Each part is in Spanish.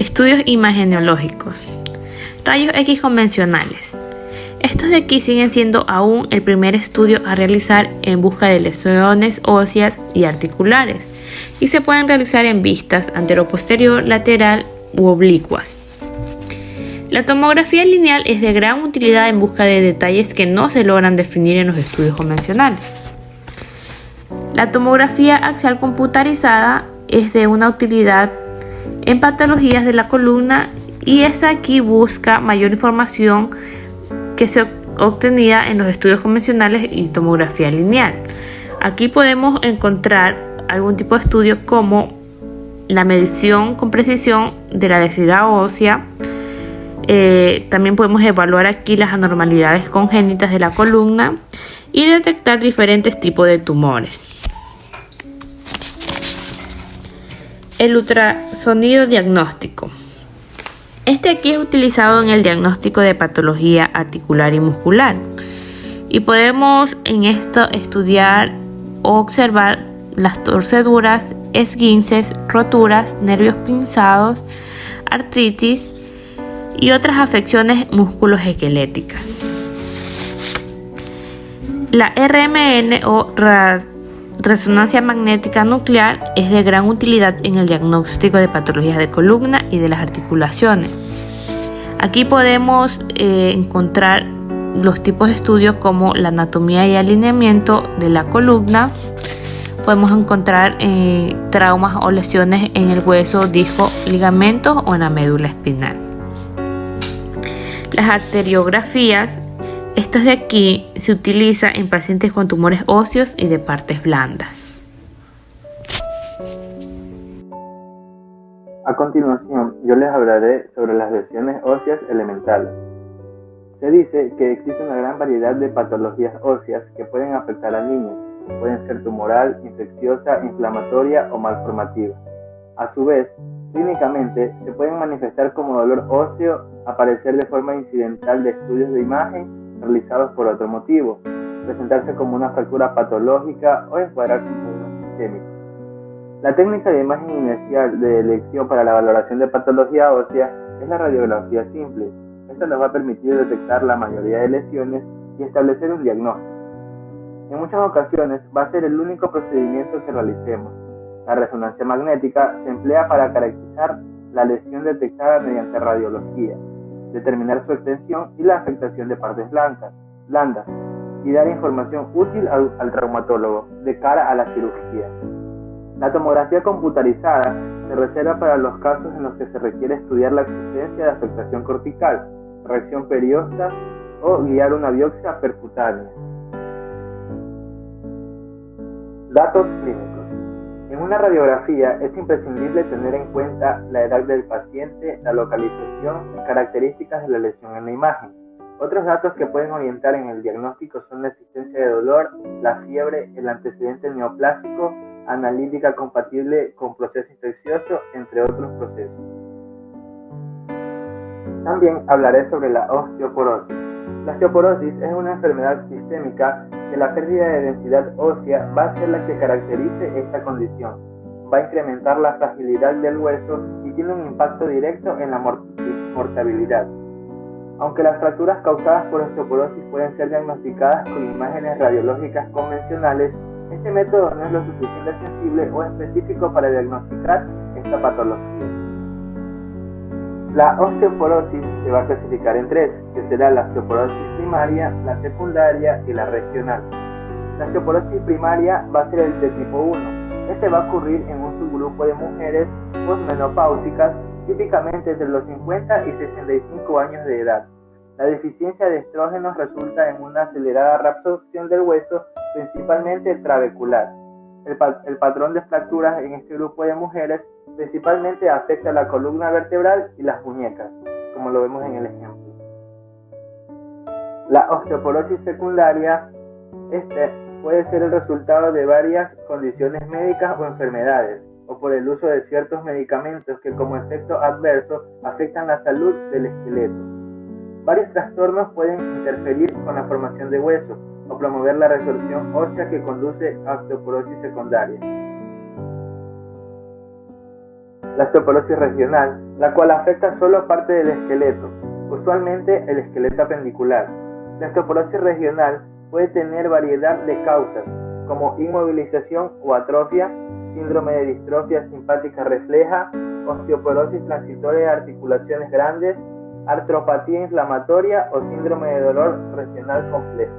Estudios imagenológicos. Rayos X convencionales. Estos de aquí siguen siendo aún el primer estudio a realizar en busca de lesiones óseas y articulares, y se pueden realizar en vistas antero-posterior, lateral u oblicuas. La tomografía lineal es de gran utilidad en busca de detalles que no se logran definir en los estudios convencionales. La tomografía axial computarizada es de una utilidad en patologías de la columna y esta aquí busca mayor información que se obtenía en los estudios convencionales y tomografía lineal. Aquí podemos encontrar algún tipo de estudio como la medición con precisión de la densidad ósea. También podemos evaluar aquí las anormalidades congénitas de la columna y detectar diferentes tipos de tumores. El ultrasonido diagnóstico. Este aquí es utilizado en el diagnóstico de patología articular y muscular. Y podemos en esto estudiar o observar las torceduras, esguinces, roturas, nervios pinzados, artritis y otras afecciones musculoesqueléticas. La RMN o resonancia magnética nuclear es de gran utilidad en el diagnóstico de patologías de columna y de las articulaciones. Aquí podemos encontrar los tipos de estudios como la anatomía y alineamiento de la columna. Podemos encontrar traumas o lesiones en el hueso, disco, ligamentos o en la médula espinal. Las arteriografías, estas de aquí se utilizan en pacientes con tumores óseos y de partes blandas. A continuación, yo les hablaré sobre las lesiones óseas elementales. Se dice que existe una gran variedad de patologías óseas que pueden afectar al niño. Pueden ser tumoral, infecciosa, inflamatoria o malformativa. A su vez, clínicamente se pueden manifestar como dolor óseo, aparecer de forma incidental de estudios de imagen realizados por otro motivo, presentarse como una fractura patológica o encuadrarse como una sistémica. La técnica de imagen inicial de elección para la valoración de patología ósea es la radiografía simple. Esto nos va a permitir detectar la mayoría de lesiones y establecer un diagnóstico. En muchas ocasiones va a ser el único procedimiento que realicemos. La resonancia magnética se emplea para caracterizar la lesión detectada mediante radiología, determinar su extensión y la afectación de partes blandas y dar información útil al traumatólogo de cara a la cirugía. La tomografía computarizada se reserva para los casos en los que se requiere estudiar la existencia de afectación cortical, reacción periosta o guiar una biopsia percutánea. Datos clínicos. En una radiografía es imprescindible tener en cuenta la edad del paciente, la localización y características de la lesión en la imagen. Otros datos que pueden orientar en el diagnóstico son la existencia de dolor, la fiebre, el antecedente neoplásico, analítica compatible con proceso infeccioso, entre otros procesos. También hablaré sobre la osteoporosis. La osteoporosis es una enfermedad sistémica que la pérdida de densidad ósea va a ser la que caracterice esta condición. Va a incrementar la fragilidad del hueso y tiene un impacto directo en la mortalidad. Aunque las fracturas causadas por osteoporosis pueden ser diagnosticadas con imágenes radiológicas convencionales, este método no es lo suficientemente sensible o específico para diagnosticar esta patología. La osteoporosis se va a clasificar en tres, que será la osteoporosis primaria, la secundaria y la regional. La osteoporosis primaria va a ser el de tipo 1. Este va a ocurrir en un subgrupo de mujeres posmenopáusicas, típicamente entre los 50 y 65 años de edad. La deficiencia de estrógenos resulta en una acelerada reabsorción del hueso, principalmente trabecular. El patrón de fracturas en este grupo de mujeres principalmente afecta la columna vertebral y las muñecas, como lo vemos en el ejemplo. La osteoporosis secundaria puede ser el resultado de varias condiciones médicas o enfermedades, o por el uso de ciertos medicamentos que como efecto adverso afectan la salud del esqueleto. Varios trastornos pueden interferir con la formación de hueso o promover la resorción ósea que conduce a osteoporosis secundaria. La osteoporosis regional la cual afecta solo parte del esqueleto, usualmente el esqueleto apendicular. La osteoporosis regional puede tener variedad de causas, como inmovilización o atrofia, síndrome de distrofia simpática refleja, osteoporosis transitoria de articulaciones grandes, artropatía inflamatoria o síndrome de dolor regional complejo.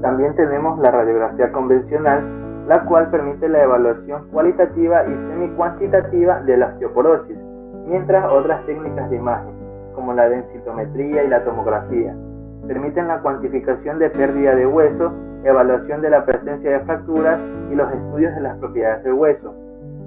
También tenemos la radiografía convencional, la cual permite la evaluación cualitativa y semi-cuantitativa de la osteoporosis, mientras otras técnicas de imagen, como la densitometría y la tomografía, permiten la cuantificación de pérdida de hueso, evaluación de la presencia de fracturas y los estudios de las propiedades del hueso.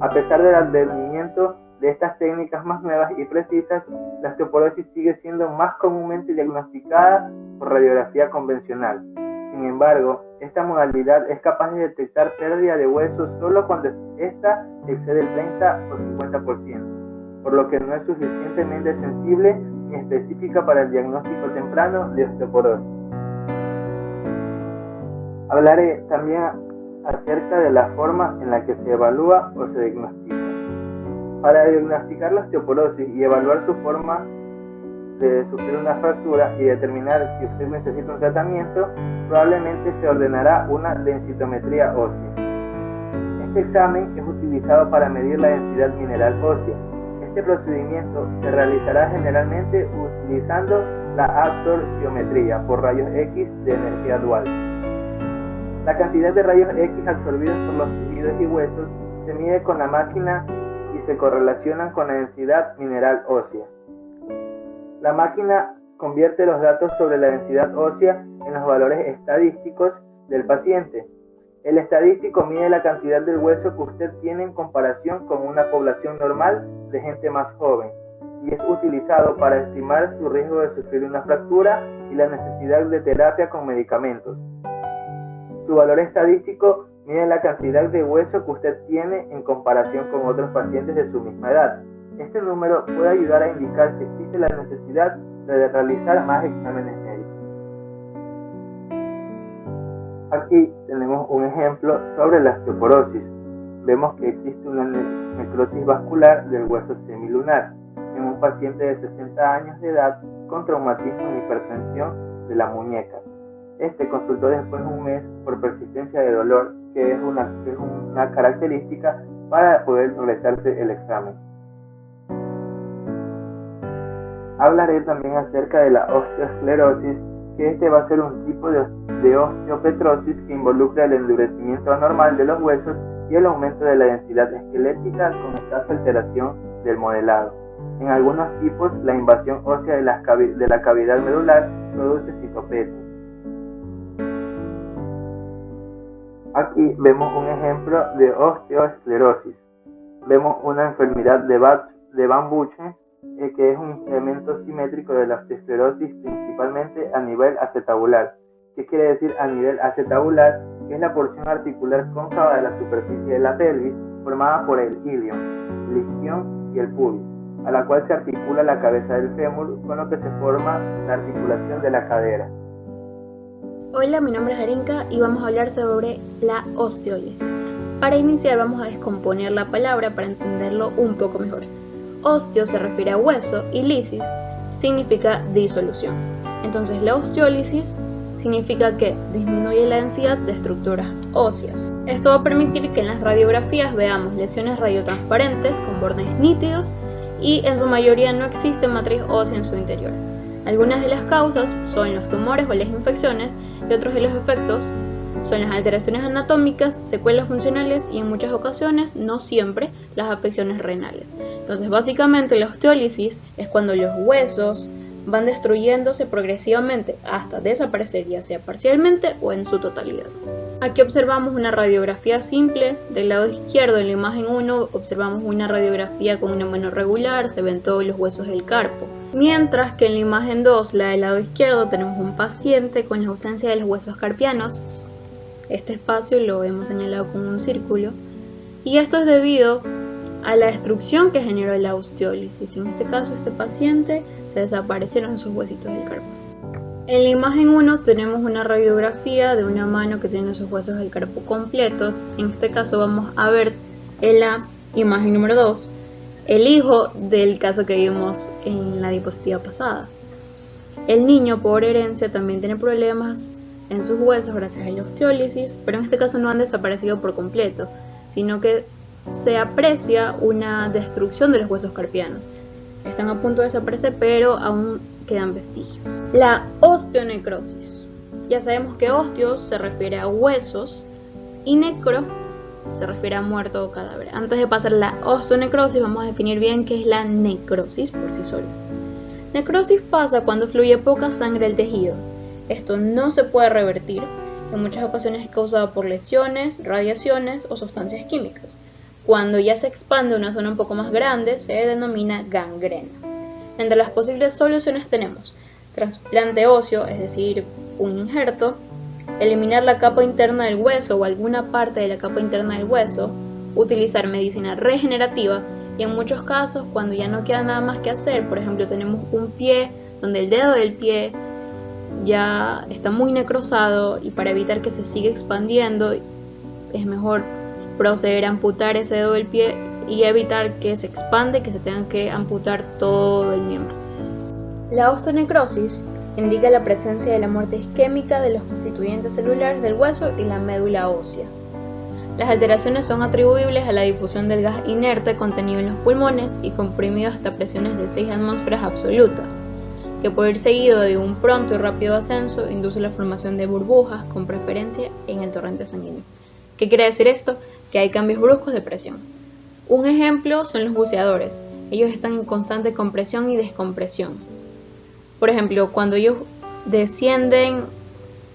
A pesar del advenimiento de estas técnicas más nuevas y precisas, la osteoporosis sigue siendo más comúnmente diagnosticada por radiografía convencional. Sin embargo, esta modalidad es capaz de detectar pérdida de hueso solo cuando ésta excede el 30 o 50%, por lo que no es suficientemente sensible ni específica para el diagnóstico temprano de osteoporosis. Hablaré también acerca de la forma en la que se evalúa o se diagnostica. Para diagnosticar la osteoporosis y evaluar su forma de sufrir una fractura y determinar si usted necesita un tratamiento, probablemente se ordenará una densitometría ósea. Este examen es utilizado para medir la densidad mineral ósea. Este procedimiento se realizará generalmente utilizando la absorciometría por rayos X de energía dual. La cantidad de rayos X absorbidos por los tejidos y huesos se mide con la máquina y se correlacionan con la densidad mineral ósea. La máquina convierte los datos sobre la densidad ósea en los valores estadísticos del paciente. El estadístico mide la cantidad del hueso que usted tiene en comparación con una población normal de gente más joven y es utilizado para estimar su riesgo de sufrir una fractura y la necesidad de terapia con medicamentos. Su valor estadístico mide la cantidad de hueso que usted tiene en comparación con otros pacientes de su misma edad. Este número puede ayudar a indicar si existe la necesidad de realizar más exámenes médicos. Aquí tenemos un ejemplo sobre la osteoporosis. Vemos que existe una necrosis vascular del hueso semilunar en un paciente de 60 años de edad con traumatismo y hipertensión de la muñeca. Este consultó después de un mes por persistencia de dolor, que es una característica para poder realizarse el examen. Hablaré también acerca de la osteoesclerosis, que este va a ser un tipo de osteopetrosis que involucra el endurecimiento anormal de los huesos y el aumento de la densidad esquelética con escasa alteración del modelado. En algunos tipos, la invasión ósea de la cavidad medular produce citopesia. Aquí vemos un ejemplo de osteoesclerosis. Vemos una enfermedad de Van Buchen, que es un incremento simétrico de la osteoesclerosis principalmente a nivel acetabular. ¿Qué quiere decir a nivel acetabular? Que es la porción articular cóncava de la superficie de la pelvis formada por el ilion, el isquion y el pubis, a la cual se articula la cabeza del fémur, con lo que se forma la articulación de la cadera. Hola, mi nombre es Arinka y vamos a hablar sobre la osteólisis. Para iniciar vamos a descomponer la palabra para entenderlo un poco mejor. Osteo se refiere a hueso y lisis significa disolución. Entonces la osteólisis significa que disminuye la densidad de estructuras óseas. Esto va a permitir que en las radiografías veamos lesiones radiotransparentes con bordes nítidos y en su mayoría no existe matriz ósea en su interior. Algunas de las causas son los tumores o las infecciones y otros de los efectos son las alteraciones anatómicas, secuelas funcionales y en muchas ocasiones, no siempre, las afecciones renales. Entonces básicamente la osteólisis es cuando los huesos van destruyéndose progresivamente hasta desaparecer, ya sea parcialmente o en su totalidad. Aquí observamos una radiografía simple. Del lado izquierdo en la imagen 1 observamos una radiografía con una mano regular, se ven todos los huesos del carpo. Mientras que en la imagen 2, la del lado izquierdo, tenemos un paciente con la ausencia de los huesos carpianos. Este espacio lo hemos señalado con un círculo. Y esto es debido a la destrucción que generó la osteólisis. En este caso, este paciente se desaparecieron sus huesitos del carpo. En la imagen 1 tenemos una radiografía de una mano que tiene sus huesos del carpo completos. En este caso vamos a ver en la imagen número 2 el hijo del caso que vimos en la diapositiva pasada. El niño por herencia también tiene problemas en sus huesos gracias a la osteólisis, pero en este caso no han desaparecido por completo, sino que se aprecia una destrucción de los huesos carpianos. Están a punto de desaparecer, pero aún quedan vestigios. La osteonecrosis. Ya sabemos que osteo se refiere a huesos y necro se refiere a muerto o cadáver. Antes de pasar a la osteonecrosis, vamos a definir bien qué es la necrosis por sí sola. Necrosis pasa cuando fluye poca sangre al tejido. Esto no se puede revertir. En muchas ocasiones es causado por lesiones, radiaciones o sustancias químicas. Cuando ya se expande una zona un poco más grande, se denomina gangrena. Entre las posibles soluciones tenemos trasplante óseo, es decir, un injerto, eliminar la capa interna del hueso o alguna parte de la capa interna del hueso, utilizar medicina regenerativa y en muchos casos cuando ya no queda nada más que hacer, por ejemplo tenemos un pie donde el dedo del pie ya está muy necrosado y para evitar que se siga expandiendo es mejor proceder a amputar ese dedo del pie y evitar que se expande, que se tenga que amputar todo el miembro. La osteonecrosis indica la presencia de la muerte isquémica de los constituyentes celulares del hueso y la médula ósea. Las alteraciones son atribuibles a la difusión del gas inerte contenido en los pulmones y comprimido hasta presiones de 6 atmósferas absolutas, que por ir seguido de un pronto y rápido ascenso induce la formación de burbujas con preferencia en el torrente sanguíneo. ¿Qué quiere decir esto? Que hay cambios bruscos de presión. Un ejemplo son los buceadores. Ellos están en constante compresión y descompresión. Por ejemplo, cuando ellos descienden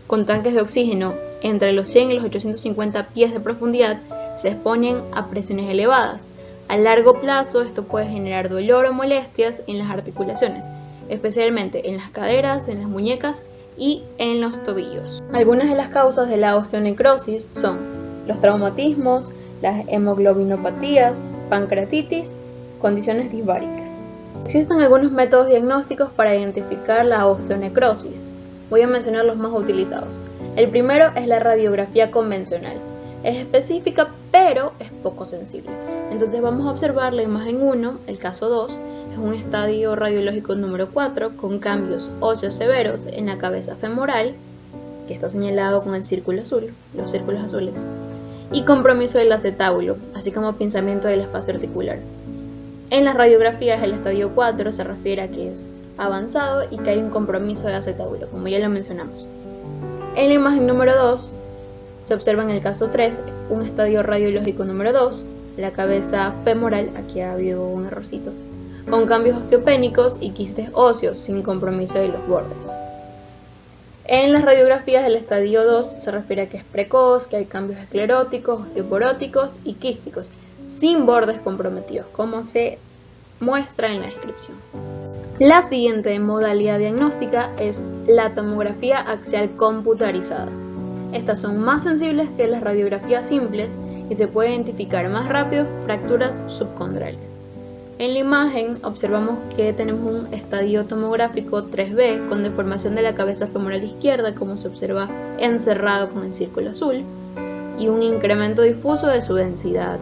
con tanques de oxígeno entre los 100 y los 850 pies de profundidad, se exponen a presiones elevadas. A largo plazo esto puede generar dolor o molestias en las articulaciones, especialmente en las caderas, en las muñecas y en los tobillos. Algunas de las causas de la osteonecrosis son los traumatismos, las hemoglobinopatías, pancreatitis, condiciones disbáricas. Existen algunos métodos diagnósticos para identificar la osteonecrosis. Voy a mencionar los más utilizados. El primero es la radiografía convencional. Es específica, pero es poco sensible. Entonces vamos a observar la imagen 1, el caso 2, es un estadio radiológico número 4 con cambios óseos severos en la cabeza femoral, que está señalado con el círculo azul, los círculos azules, y compromiso del acetábulo, así como pinzamiento del espacio articular. En las radiografías el estadio 4 se refiere a que es avanzado y que hay un compromiso de acetábulo, como ya lo mencionamos. En la imagen número 2 se observa en el caso 3 un estadio radiológico número 2, la cabeza femoral, aquí ha habido un errorcito, con cambios osteopénicos y quistes óseos sin compromiso de los bordes. En las radiografías del estadio 2 se refiere a que es precoz, que hay cambios escleróticos, osteoporóticos y quísticos, sin bordes comprometidos, como se muestra en la descripción. La siguiente modalidad diagnóstica es la tomografía axial computarizada. Estas son más sensibles que las radiografías simples y se puede identificar más rápido fracturas subcondrales. En la imagen observamos que tenemos un estadio tomográfico 3B con deformación de la cabeza femoral izquierda, como se observa encerrado con el círculo azul, y un incremento difuso de su densidad,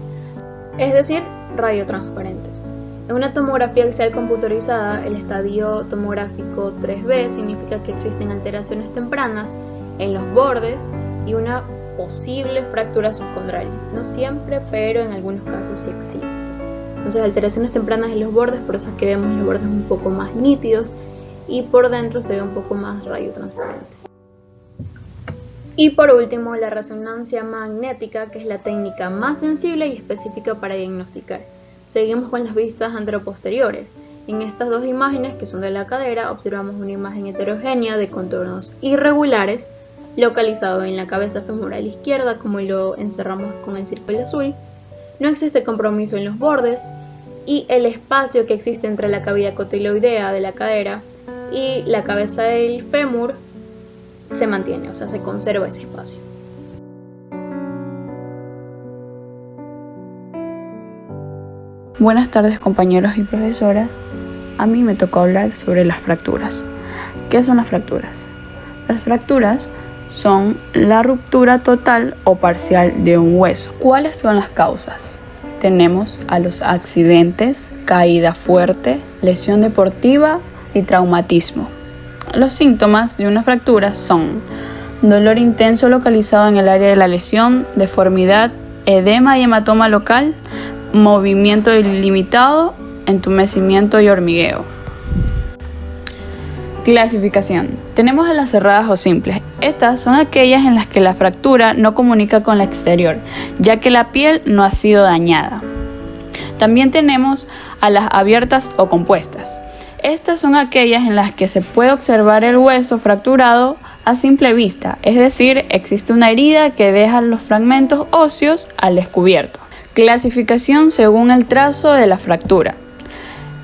es decir, radiotransparentes. En una tomografía axial computarizada, el estadio tomográfico 3B significa que existen alteraciones tempranas en los bordes y una posible fractura subcondral. No siempre, pero en algunos casos sí existe. Entonces, alteraciones tempranas en los bordes, por eso es que vemos los bordes un poco más nítidos y por dentro se ve un poco más radiotransparente. Y por último, la resonancia magnética, que es la técnica más sensible y específica para diagnosticar. Seguimos con las vistas anteroposteriores. En estas dos imágenes, que son de la cadera, observamos una imagen heterogénea de contornos irregulares, localizado en la cabeza femoral izquierda, como lo encerramos con el círculo azul. No existe compromiso en los bordes y el espacio que existe entre la cavidad cotiloidea de la cadera y la cabeza del fémur se mantiene, o sea, se conserva ese espacio. Buenas tardes, compañeros y profesoras. A mí me tocó hablar sobre las fracturas. ¿Qué son las fracturas? Las fracturas son la ruptura total o parcial de un hueso. ¿Cuáles son las causas? Tenemos a los accidentes caída fuerte, lesión deportiva y traumatismo. Los síntomas de una fractura son dolor intenso localizado en el área de la lesión, deformidad, edema y hematoma local, movimiento ilimitado, entumecimiento y hormigueo. Clasificación. Tenemos a las cerradas o simples. Estas son aquellas en las que la fractura no comunica con la exterior, ya que la piel no ha sido dañada. También tenemos a las abiertas o compuestas. Estas son aquellas en las que se puede observar el hueso fracturado a simple vista, es decir, existe una herida que deja los fragmentos óseos al descubierto. Clasificación según el trazo de la fractura.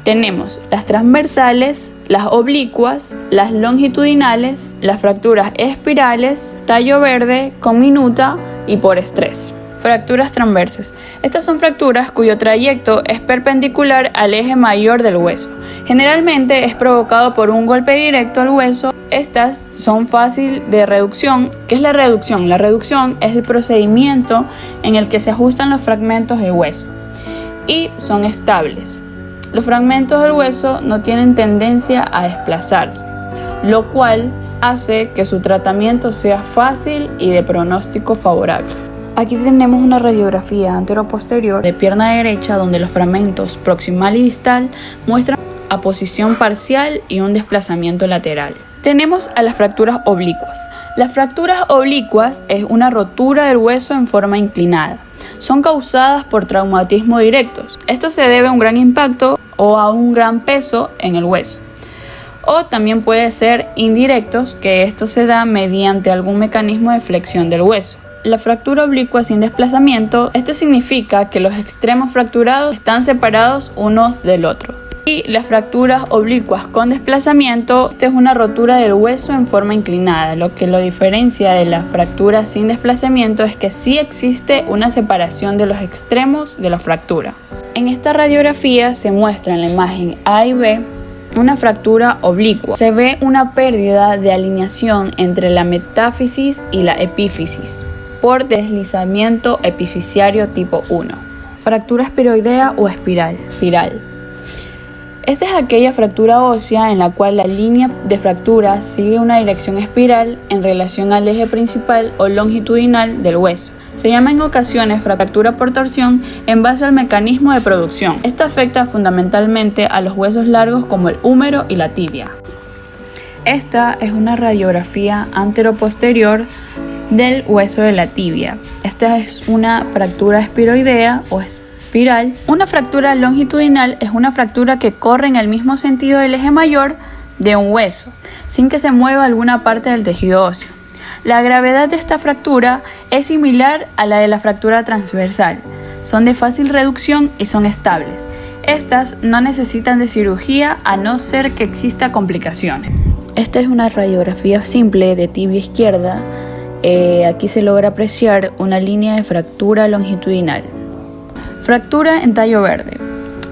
Tenemos las transversales, las oblicuas, las longitudinales, las fracturas espirales, tallo verde, con minuta y por estrés. Fracturas transversas. Estas son fracturas cuyo trayecto es perpendicular al eje mayor del hueso. Generalmente es provocado por un golpe directo al hueso. Estas son fácil de reducción. ¿Qué es la reducción? La reducción es el procedimiento en el que se ajustan los fragmentos de hueso y son estables. Los fragmentos del hueso no tienen tendencia a desplazarse, lo cual hace que su tratamiento sea fácil y de pronóstico favorable. Aquí tenemos una radiografía antero-posterior de pierna derecha donde los fragmentos proximal y distal muestran a posición parcial y un desplazamiento lateral. Tenemos a las fracturas oblicuas. Las fracturas oblicuas es una rotura del hueso en forma inclinada. Son causadas por traumatismo directos. Esto se debe a un gran impacto o a un gran peso en el hueso. O también puede ser indirectos, que esto se da mediante algún mecanismo de flexión del hueso. La fractura oblicua sin desplazamiento, esto significa que los extremos fracturados están separados unos del otro. Y las fracturas oblicuas con desplazamiento, esta es una rotura del hueso en forma inclinada. Lo que lo diferencia de la fractura sin desplazamiento es que sí existe una separación de los extremos de la fractura. En esta radiografía se muestra en la imagen A y B una fractura oblicua. Se ve una pérdida de alineación entre la metáfisis y la epífisis por deslizamiento epifisiario tipo 1. Fractura esferoidea o espiral. Esta es aquella fractura ósea en la cual la línea de fractura sigue una dirección espiral en relación al eje principal o longitudinal del hueso. Se llama en ocasiones fractura por torsión en base al mecanismo de producción. Esta afecta fundamentalmente a los huesos largos como el húmero y la tibia. Esta es una radiografía antero-posterior del hueso de la tibia. Esta es una fractura espiroidea o espiral. Una fractura longitudinal es una fractura que corre en el mismo sentido del eje mayor de un hueso, sin que se mueva alguna parte del tejido óseo. La gravedad de esta fractura es similar a la de la fractura transversal. Son de fácil reducción y son estables. Estas no necesitan de cirugía a no ser que exista complicaciones. Esta es una radiografía simple de tibia izquierda. Aquí se logra apreciar una línea de fractura longitudinal. Fractura en tallo verde.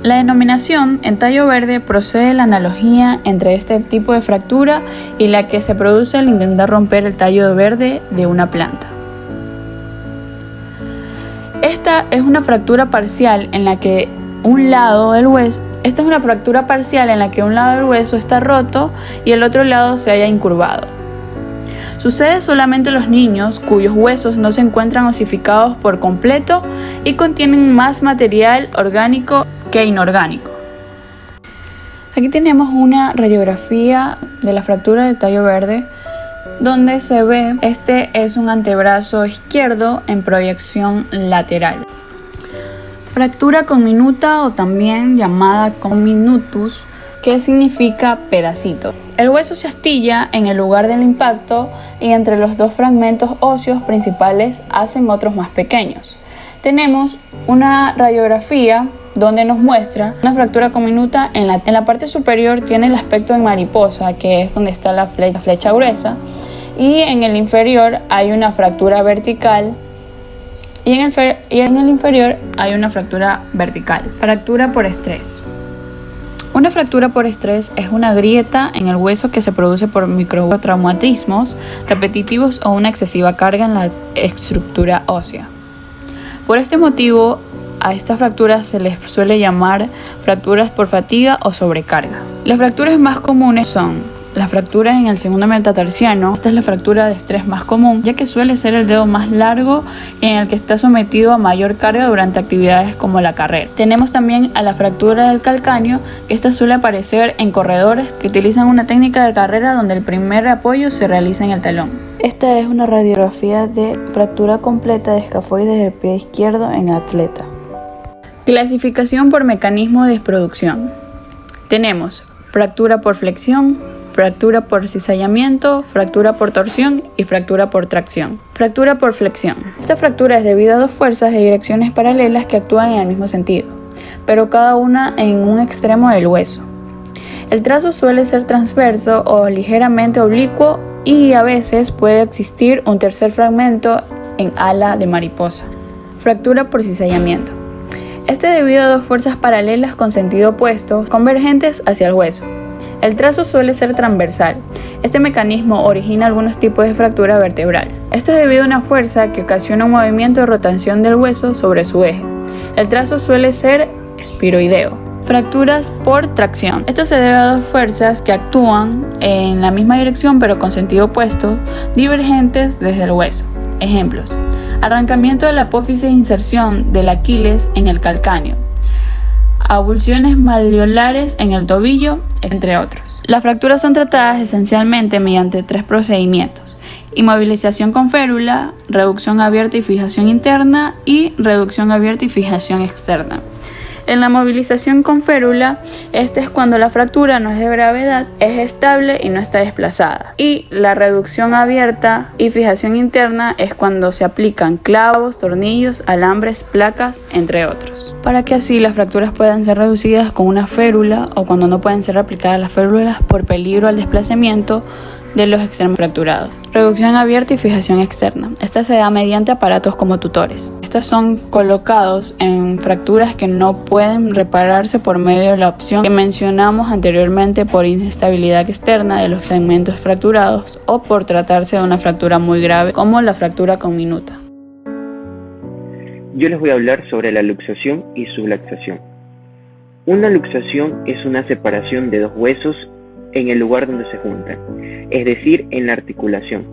La denominación en tallo verde procede de la analogía entre este tipo de fractura y la que se produce al intentar romper el tallo verde de una planta. Esta es una fractura parcial en la que un lado del hueso está roto y el otro lado se haya incurvado. Sucede solamente en los niños cuyos huesos no se encuentran osificados por completo y contienen más material orgánico que inorgánico. Aquí tenemos una radiografía de la fractura del tallo verde donde se ve, este es un antebrazo izquierdo en proyección lateral. Fractura conminuta o también llamada comminutus, que significa pedacito. El hueso se astilla en el lugar del impacto y entre los dos fragmentos óseos principales hacen otros más pequeños. Tenemos una radiografía donde nos muestra una fractura comminuta. En la parte superior tiene el aspecto de mariposa, que es donde está la flecha gruesa, y en el inferior hay una fractura vertical y en el inferior hay una fractura vertical. Fractura por estrés. Una fractura por estrés es una grieta en el hueso que se produce por microtraumatismos repetitivos o una excesiva carga en la estructura ósea. Por este motivo a estas fracturas se les suele llamar fracturas por fatiga o sobrecarga. Las fracturas más comunes son la fractura en el segundo metatarsiano. Esta es la fractura de estrés más común, ya que suele ser el dedo más largo en el que está sometido a mayor carga durante actividades como la carrera. Tenemos también a la fractura del calcáneo, que esta suele aparecer en corredores que utilizan una técnica de carrera donde el primer apoyo se realiza en el talón. Esta es una radiografía de fractura completa de escafoides del pie izquierdo en atleta. Clasificación por mecanismo de producción. Tenemos fractura por flexión, fractura por cizallamiento, fractura por torsión y fractura por tracción. Fractura por flexión. Esta fractura es debido a dos fuerzas de direcciones paralelas que actúan en el mismo sentido, pero cada una en un extremo del hueso. El trazo suele ser transverso o ligeramente oblicuo y a veces puede existir un tercer fragmento en ala de mariposa. Fractura por cizallamiento. Este debido a dos fuerzas paralelas con sentido opuesto, convergentes hacia el hueso. El trazo suele ser transversal. Este mecanismo origina algunos tipos de fractura vertebral. Esto es debido a una fuerza que ocasiona un movimiento de rotación del hueso sobre su eje. El trazo suele ser espiroideo. Fracturas por tracción. Esto se debe a dos fuerzas que actúan en la misma dirección pero con sentido opuesto, divergentes desde el hueso. Ejemplos: arrancamiento de la apófisis e inserción del Aquiles en el calcáneo, avulsiones malleolares en el tobillo, entre otros. Las fracturas son tratadas esencialmente mediante tres procedimientos: inmovilización con férula, reducción abierta y fijación interna y reducción abierta y fijación externa. En la movilización con férula, este es cuando la fractura no es de gravedad, es estable y no está desplazada. Y la reducción abierta y fijación interna es cuando se aplican clavos, tornillos, alambres, placas, entre otros. Para que así las fracturas puedan ser reducidas con una férula o cuando no pueden ser aplicadas las férulas por peligro al desplazamiento de los extremos fracturados. Reducción abierta y fijación externa. Esta se da mediante aparatos como tutores. Estos son colocados en fracturas que no pueden repararse por medio de la opción que mencionamos anteriormente por inestabilidad externa de los segmentos fracturados o por tratarse de una fractura muy grave como la fractura conminuta. Yo les voy a hablar sobre la luxación y subluxación. Una luxación es una separación de dos huesos en el lugar donde se juntan, es decir, en la articulación.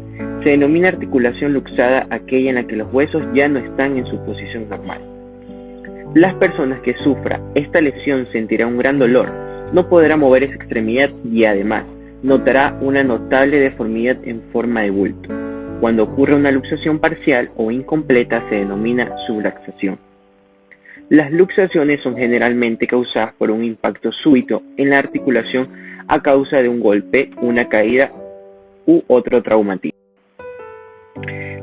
Se denomina articulación luxada aquella en la que los huesos ya no están en su posición normal. Las personas que sufran esta lesión sentirán un gran dolor, no podrá mover esa extremidad y además notará una notable deformidad en forma de bulto. Cuando ocurre una luxación parcial o incompleta se denomina subluxación. Las luxaciones son generalmente causadas por un impacto súbito en la articulación a causa de un golpe, una caída u otro traumatismo.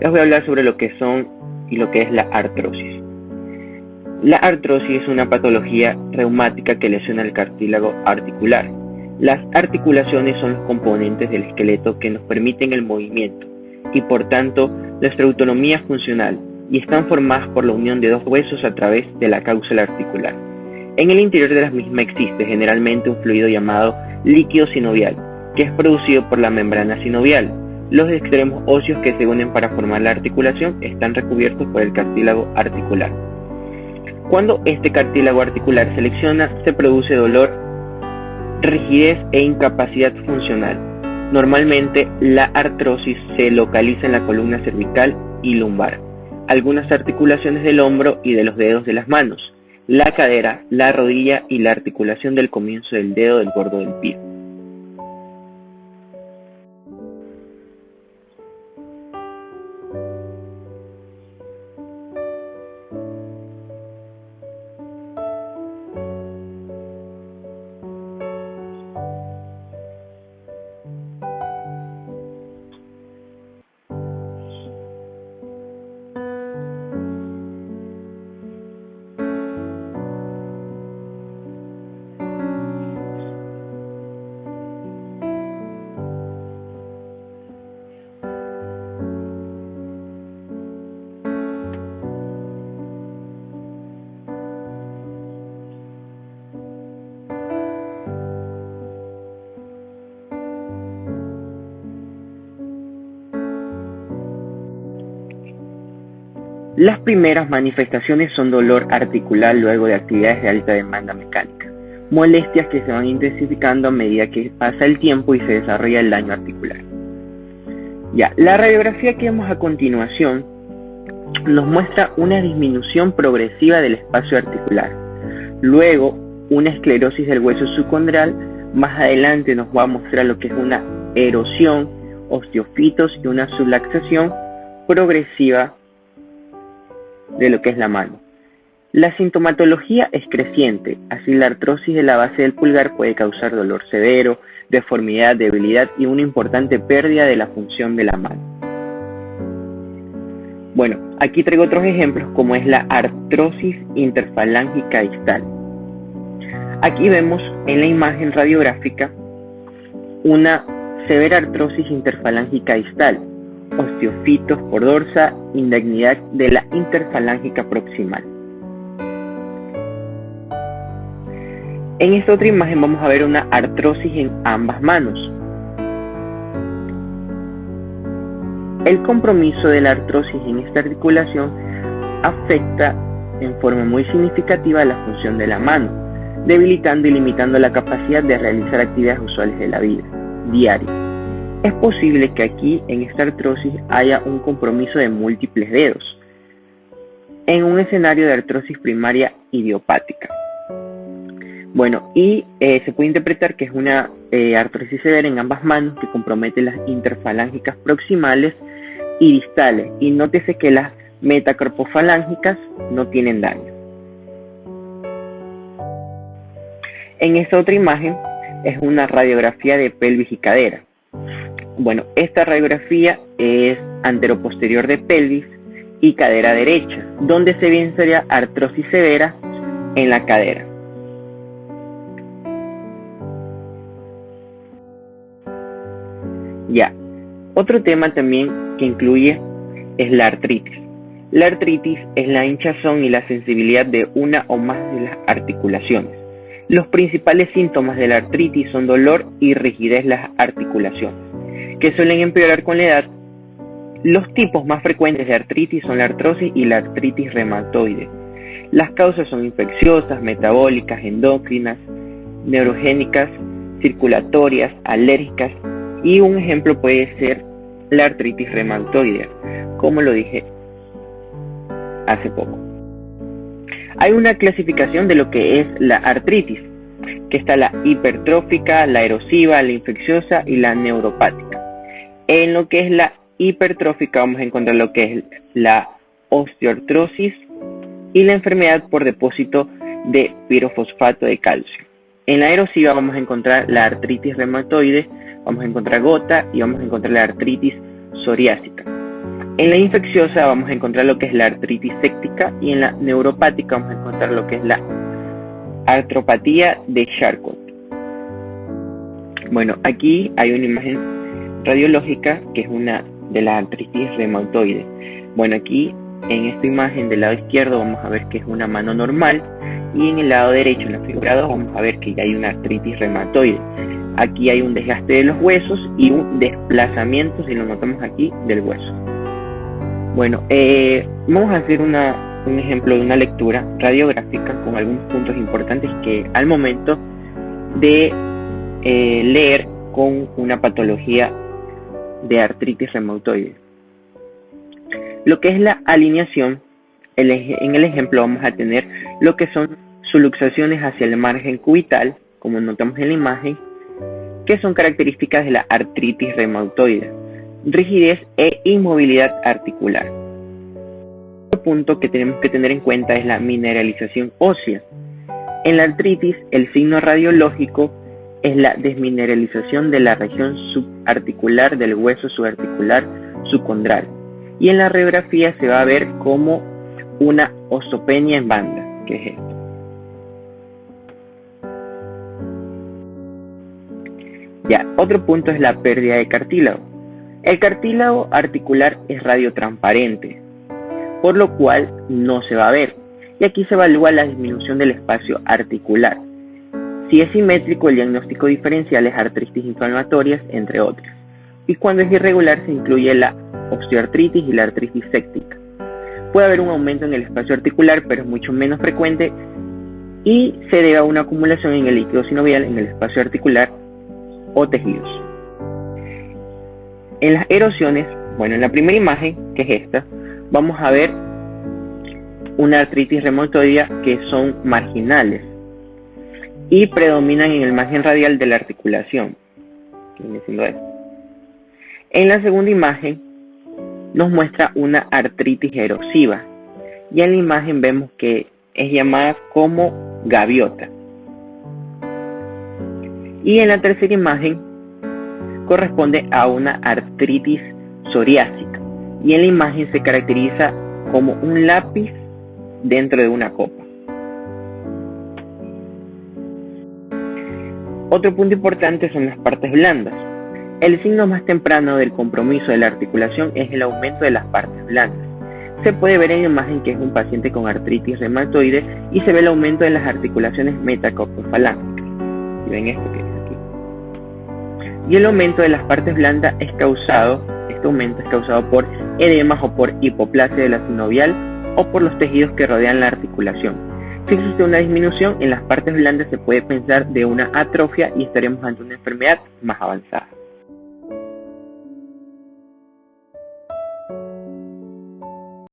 Les voy a hablar sobre lo que son y lo que es la artrosis. La artrosis es una patología reumática que lesiona el cartílago articular. Las articulaciones son los componentes del esqueleto que nos permiten el movimiento y por tanto nuestra autonomía funcional y están formadas por la unión de dos huesos a través de la cápsula articular. En el interior de las mismas existe generalmente un fluido llamado líquido sinovial, que es producido por la membrana sinovial. Los extremos óseos que se unen para formar la articulación están recubiertos por el cartílago articular. Cuando este cartílago articular se lesiona, se produce dolor, rigidez e incapacidad funcional. Normalmente, la artrosis se localiza en la columna cervical y lumbar, algunas articulaciones del hombro y de los dedos de las manos, la cadera, la rodilla y la articulación del comienzo del dedo del gordo del pie. Las primeras manifestaciones son dolor articular luego de actividades de alta demanda mecánica, molestias que se van intensificando a medida que pasa el tiempo y se desarrolla el daño articular. La radiografía que vemos a continuación nos muestra una disminución progresiva del espacio articular, luego una esclerosis del hueso subcondral. Más adelante nos va a mostrar lo que es una erosión, osteofitos y una subluxación progresiva de lo que es la mano. La sintomatología es creciente, así la artrosis de la base del pulgar puede causar dolor severo, deformidad, debilidad y una importante pérdida de la función de la mano. Bueno, aquí traigo otros ejemplos como es la artrosis interfalángica distal. Aquí vemos en la imagen radiográfica una severa artrosis interfalángica distal, osteofitos por dorsa, indignidad de la interfalángica proximal. En esta otra imagen vamos a ver una artrosis en ambas manos. El compromiso de la artrosis en esta articulación afecta en forma muy significativa la función de la mano, debilitando y limitando la capacidad de realizar actividades usuales de la vida diaria. Es posible que aquí en esta artrosis haya un compromiso de múltiples dedos, en un escenario de artrosis primaria idiopática. Bueno, y se puede interpretar que es una artrosis severa en ambas manos que compromete las interfalángicas proximales y distales, y nótese que las metacarpofalángicas no tienen daño. En esta otra imagen es una radiografía de pelvis y cadera. Bueno, esta radiografía es anteroposterior de pelvis y cadera derecha, donde se evidencia artrosis severa en la cadera. Otro tema también que incluye es la artritis. La artritis es la hinchazón y la sensibilidad de una o más de las articulaciones. Los principales síntomas de la artritis son dolor y rigidez de las articulaciones, que suelen empeorar con la edad. Los tipos más frecuentes de artritis son la artrosis y la artritis reumatoide. Las causas son infecciosas, metabólicas, endocrinas, neurogénicas, circulatorias, alérgicas, y un ejemplo puede ser la artritis reumatoide, como lo dije hace poco. Hay una clasificación de lo que es la artritis, que está la hipertrófica, la erosiva, la infecciosa y la neuropática. En lo que es la hipertrófica vamos a encontrar lo que es la osteoartrosis y la enfermedad por depósito de pirofosfato de calcio. En la erosiva vamos a encontrar la artritis reumatoide, vamos a encontrar gota y vamos a encontrar la artritis psoriásica. En la infecciosa vamos a encontrar lo que es la artritis séptica y en la neuropática vamos a encontrar lo que es la artropatía de Charcot. Bueno, aquí hay una imagen radiológica que es una de las artritis reumatoide. Bueno, aquí en esta imagen del lado izquierdo vamos a ver que es una mano normal y en el lado derecho, en la figura 2, vamos a ver que ya hay una artritis reumatoide. Aquí hay un desgaste de los huesos y un desplazamiento, si lo notamos aquí, del hueso. Bueno, vamos a hacer un ejemplo de una lectura radiográfica con algunos puntos importantes que al momento de leer con una patología de artritis reumatoide. Lo que es la alineación, en el ejemplo vamos a tener lo que son subluxaciones hacia el margen cubital, como notamos en la imagen, que son características de la artritis reumatoide, rigidez e inmovilidad articular. Otro punto que tenemos que tener en cuenta es la mineralización ósea. En la artritis, el signo radiológico es la desmineralización de la región subarticular del hueso subarticular subcondral, y en la radiografía se va a ver como una osteopenia en banda, que es esto. Otro punto es la pérdida de cartílago. El cartílago articular es radiotransparente, por lo cual no se va a ver, y aquí se evalúa la disminución del espacio articular. Si es simétrico, el diagnóstico diferencial es artritis inflamatorias, entre otras, y cuando es irregular se incluye la osteoartritis y la artritis séptica. Puede haber un aumento en el espacio articular, pero es mucho menos frecuente y se debe a una acumulación en el líquido sinovial en el espacio articular o tejidos. En las erosiones, en la primera imagen, que es esta, vamos a ver una artritis reumatoidea que son marginales y predominan en el margen radial de la articulación. Viene siendo esto. En la segunda imagen nos muestra una artritis erosiva y en la imagen vemos que es llamada como gaviota. Y en la tercera imagen corresponde a una artritis psoriásica y en la imagen se caracteriza como un lápiz dentro de una copa. Otro punto importante son las partes blandas. El signo más temprano del compromiso de la articulación es el aumento de las partes blandas. Se puede ver en la imagen que es un paciente con artritis reumatoide y se ve el aumento de las articulaciones metacarpofalángicas. ¿Y ven esto que es aquí? Y el aumento de las partes blandas este aumento es causado por edemas o por hipoplasia de la sinovial o por los tejidos que rodean la articulación. Si existe una disminución en las partes blandas, se puede pensar de una atrofia y estaremos ante una enfermedad más avanzada.